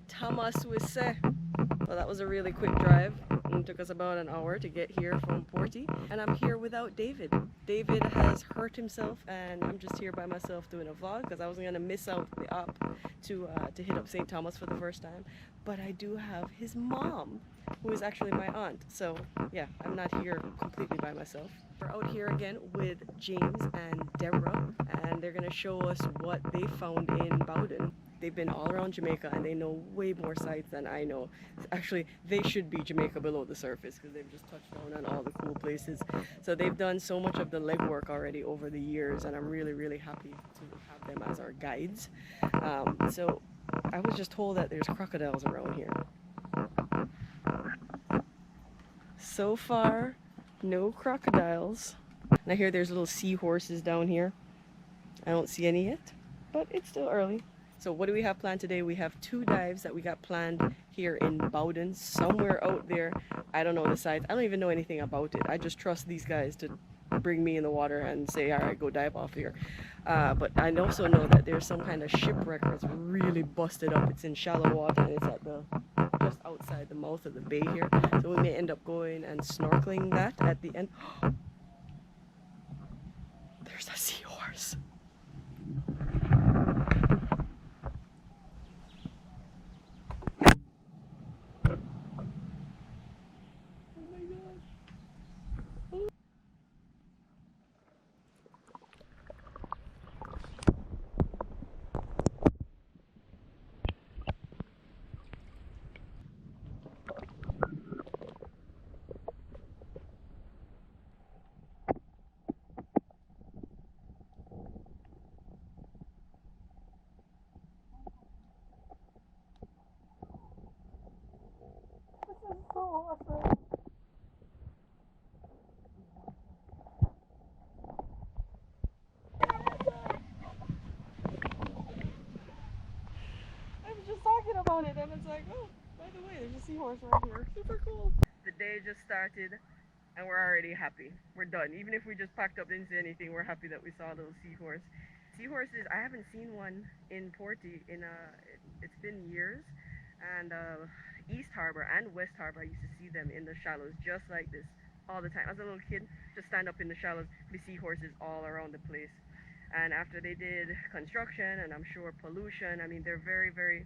Thomas we say. Well, that was a really quick drive. It took us about an hour to get here from Porty, and I'm here without David. David has hurt himself, and I'm just here by myself doing a vlog because I wasn't gonna miss out the op to hit up St. Thomas for the first time. But I do have his mom, who is actually my aunt. So yeah, I'm not here completely by myself. We're out here again with James and Deborah, and they're gonna show us what they found in Bowden. They've been all around Jamaica and they know way more sites than I know. Actually, they should be Jamaica below the surface because they've just touched down on all the cool places. So they've done so much of the legwork already over the years, and I'm really, really happy to have them as our guides. So I was just told that there's crocodiles around here. So far, no crocodiles. And I hear there's little seahorses down here. I don't see any yet, but it's still early. So what do we have planned today? We have 2 dives that we got planned here in Bowden, somewhere out there. I don't know the sites. I don't even know anything about it. I just trust these guys to bring me in the water and say, all right, go dive off here. But I also know that there's some kind of shipwreck that's really busted up. It's in shallow water and it's at just outside the mouth of the bay here. So we may end up going and snorkeling that at the end. There's a seahorse. About it, and it's like, oh, by the way, there's a seahorse right here. Super cool. The day just started and we're already happy. We're done. Even if we just packed up, didn't say anything, we're happy that we saw a little seahorse. Seahorses, I haven't seen one in Porty in it's been years. And East Harbor and West Harbor, I used to see them in the shallows just like this all the time. As a little kid, just stand up in the shallows, the seahorses all around the place. And after they did construction and I'm sure pollution, I mean, they're very, very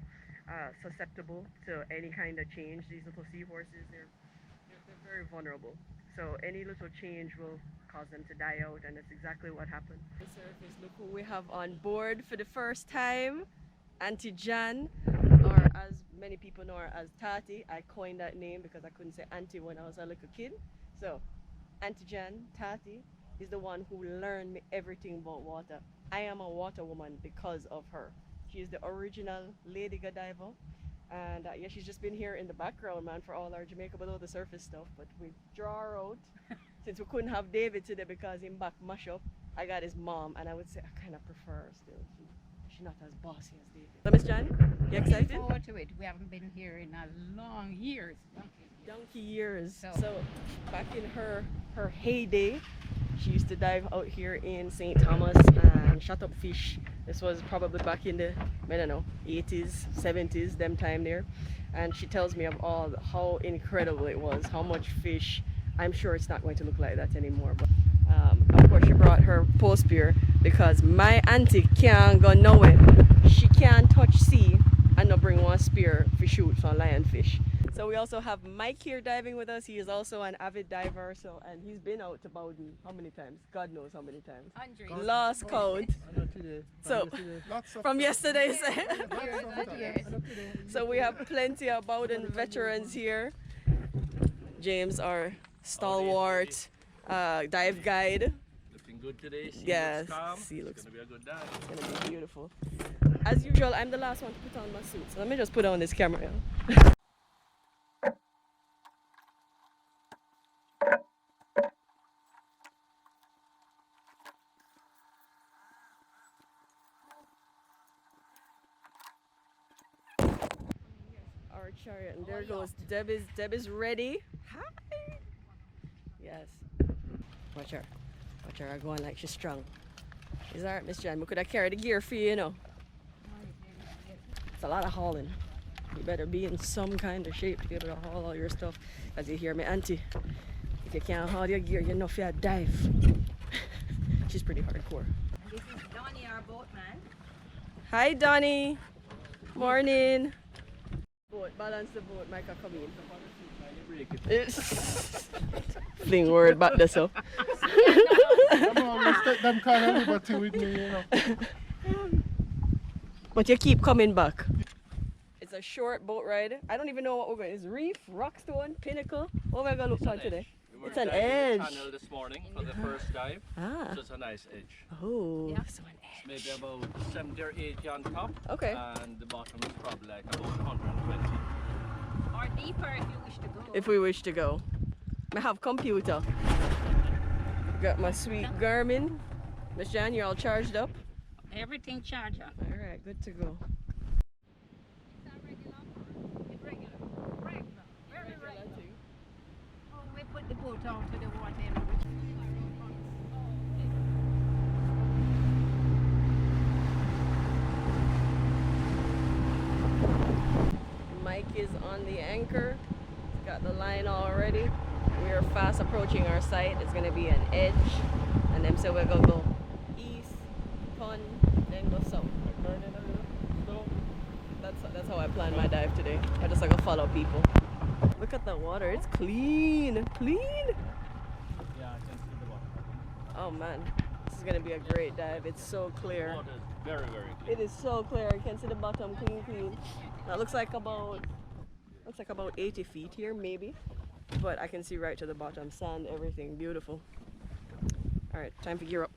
susceptible to any kind of change. These little seahorses, they're very vulnerable. So any little change will cause them to die out, and that's exactly what happened. The surface, look who we have on board for the first time. Auntie Jan, or as many people know her as Tati. I coined that name because I couldn't say auntie when I was a little kid. So Auntie Jan, Tati, is the one who learned me everything about water. I am a water woman because of her. She is the original Lady Godiva, and yeah, she's just been here in the background, man, for all our Jamaica below the surface stuff. But we draw her out since we couldn't have David today because him back mash up. I got his mom, and I would say I kind of prefer her still. She's not as bossy as David. So, Miss Jan, you excited? Looking forward to it. We haven't been here in a long years. Donkey years. So back in her heyday, she used to dive out here in St. Thomas and shut up fish. This was probably back in the, I don't know, 80s, 70s, them time there. And she tells me of how incredible it was, how much fish. I'm sure it's not going to look like that anymore. But of course, she brought her pole spear because my auntie can't go nowhere. She can't touch sea and not bring one spear to shoot for lionfish. So we also have Mike here diving with us. He is also an avid diver, and he's been out to Bowden how many times? God knows how many times. Hundreds. Lost count. So from yesterday. So we have plenty of Bowden veterans here. James, our stalwart dive guide. Looking good today. Yes. Sea looks calm. It's gonna be a good dive. It's gonna be beautiful. As usual, I'm the last one to put on my suit, so let me just put on this camera. Our chariot, and there goes Deb is ready. Hi. Yes. Watch her. Watch her going like she's strong. Is alright, Miss Jan. We could have carried the gear for you, you know. It's a lot of hauling. You better be in some kind of shape to be able to haul all your stuff. As you hear me, auntie, if you can't haul your gear, you know if you dive. She's pretty hardcore. This is Donnie, our boatman. Hi, Donnie. Morning. Boat, balance the boat, Micah, come in. Fling word back there, so. I'm always take them kind of liberty with me, you know. But you keep coming back. It's a short boat ride. I don't even know what we're going. It's Reef, Rockstone, Pinnacle. What am I going to look for today? We It's an were diving the edge. channel this morning for the first dive. Ah. So it's a nice edge. Oh, Yeah. so an edge. Maybe about 70 or 80 on top. Okay. And the bottom is probably like about 120. Or deeper if you wish to go. If we wish to go. I have computer. Got my sweet Garmin. Miss Jan, you're all charged up? Everything charger. All right, good to go. Oh, we put the boat out to the water. Mike is on the anchor. He's got the line all ready. We are fast approaching our site. It's gonna be an edge. And then so we're gonna go east, pun, then go south. That's how I plan my dive today. I just like to follow people. Look at the water, it's clean. Clean! Yeah, I can see the water. Oh man, this is gonna be a great dive. It's so clear. The water is very, very clear. It is so clear. You can see the bottom clean. That looks like about 80 feet here, maybe. But I can see right to the bottom. Sand, everything, beautiful. All right, time for gear up.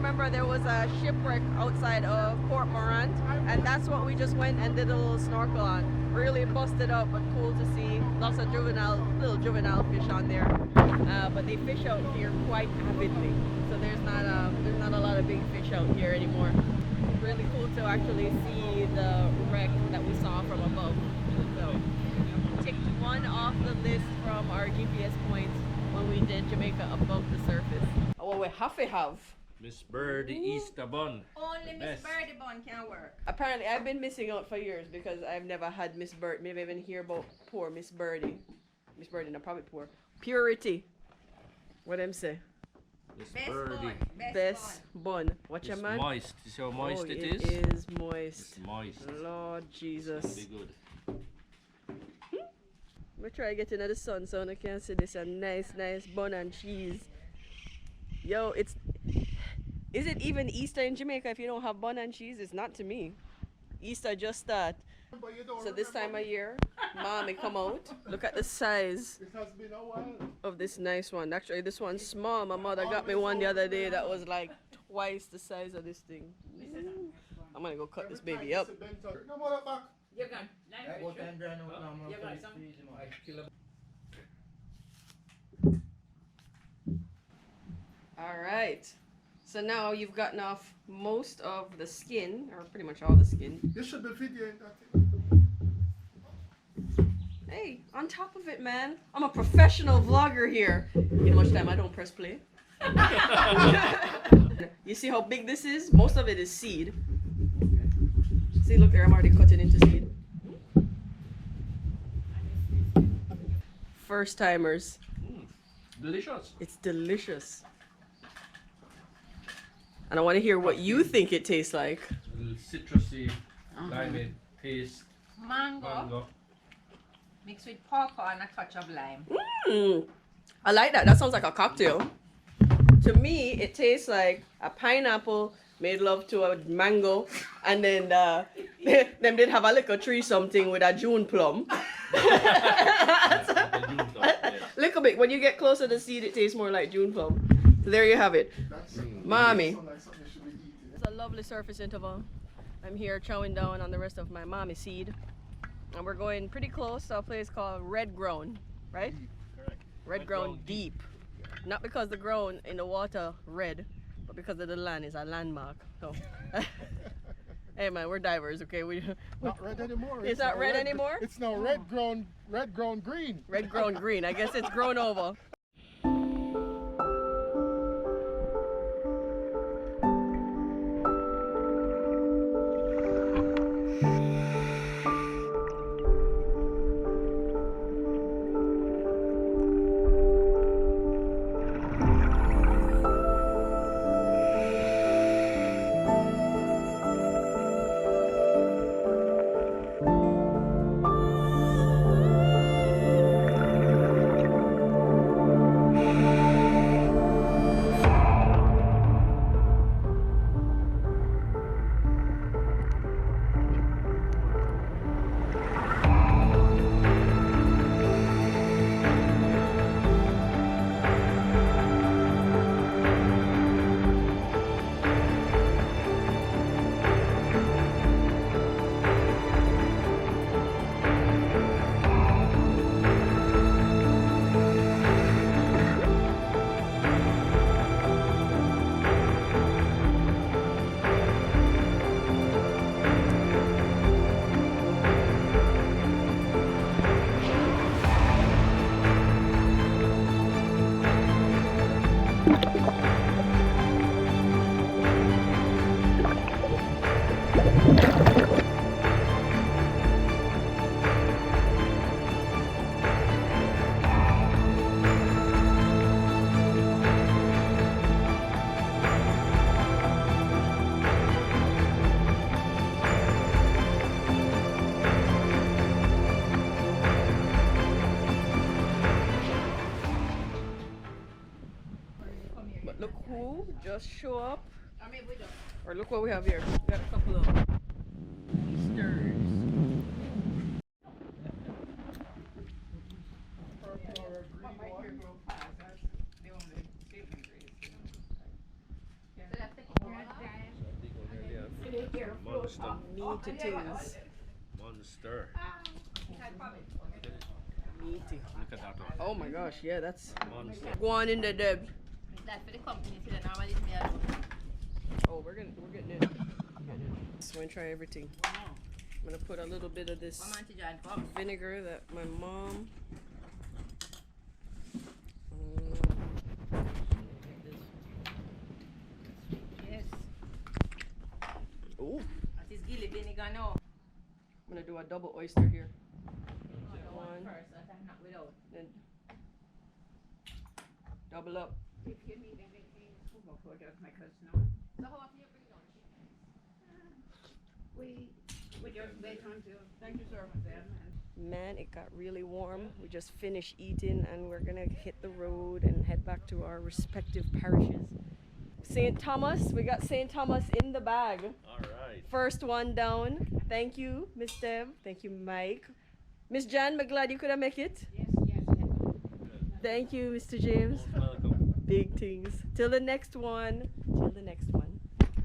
remember there was a shipwreck outside of Port Morant, and that's what we just went and did a little snorkel on. Really busted up, but cool to see. Lots of little juvenile fish on there. But they fish out here quite avidly, so there's not a lot of big fish out here anymore. Really cool to actually see the wreck that we saw from above. So ticked one off the list from our GPS points when we did Jamaica above the surface. Oh, we have. Miss Birdie Easter bun. Only Miss Best. Birdie Bun can work. Apparently, I've been missing out for years because I've never had Miss Birdie. Maybe I even hear about poor Miss Birdie. Miss Birdie, no, probably poor. Purity. What them say? Miss Best Birdie. bun. Best bun. What your It's man? moist. You see how moist Oh, it It is? is moist. It's moist. Lord Jesus. Be good. I'm try to get into the sun so I can see this a nice bun and cheese. Yo, is it even Easter in Jamaica if you don't have bun and cheese? It's not to me. Easter just start. So this time of year, mommy come out. Look at the size It has been a while. of this nice one. Actually, this one's small. My mother got me one the other day that was like twice the size of this thing. I'm gonna go cut this baby up. No more back. You're gone. All right. So now you've gotten off most of the skin, or pretty much all the skin. You should be videoing that. Hey, on top of it, man. I'm a professional vlogger here. You know how much time I don't press play? You see how big this is? Most of it is seed. See, look there, I'm already cutting into seed. First timers. Delicious. It's delicious. And I want to hear what you think it tastes like. A little citrusy, limey taste. Mango mixed with pawpaw and a touch of lime. I like that. That sounds like a cocktail. To me, it tastes like a pineapple made love to a mango, and then them did have a little tree something with a June plum. Little bit. When you get closer to seed, it tastes more like June plum. So there you have it. Mommy. It's a lovely surface interval. I'm here chowing down on the rest of my mommy seed. And we're going pretty close to a place called Red Ground, right? Correct. Red Ground Deep. Not because the ground in the water red, but because of the land is a landmark. So, hey man, we're divers, okay? Not red anymore. It's not red anymore? It's now red grown green. Red grown green. I guess it's grown over. But look who just show up. Or look what we have here. We got a couple of Easters. Monster. Meaty things. Monster. Meaty. Look at that one. Oh my gosh, yeah, that's Monster. go on in there, Deb. That's for the company today. Normally it's me alone. Oh, we're getting it. So I'm gonna try everything. I'm gonna put a little bit of this Come on, John, come. vinegar that my mom. Yes. Oh, That is gilly vinegar now. I'm gonna do a double oyster here. One One, first, so that's not without. then double up. If you need anything, we'll go just my cousin now. So how often you bring down? We just wait until. Thank you, sir. Man, it got really warm. We just finished eating and we're gonna hit the road and head back to our respective parishes. St. Thomas, we got St. Thomas in the bag. All right. First one down. Thank you, Miss Deb. Thank you, Mike. Miss Jan, I'm glad you could make it. Yes. Thank you, Mr. James. Welcome. Big things. Till the next one.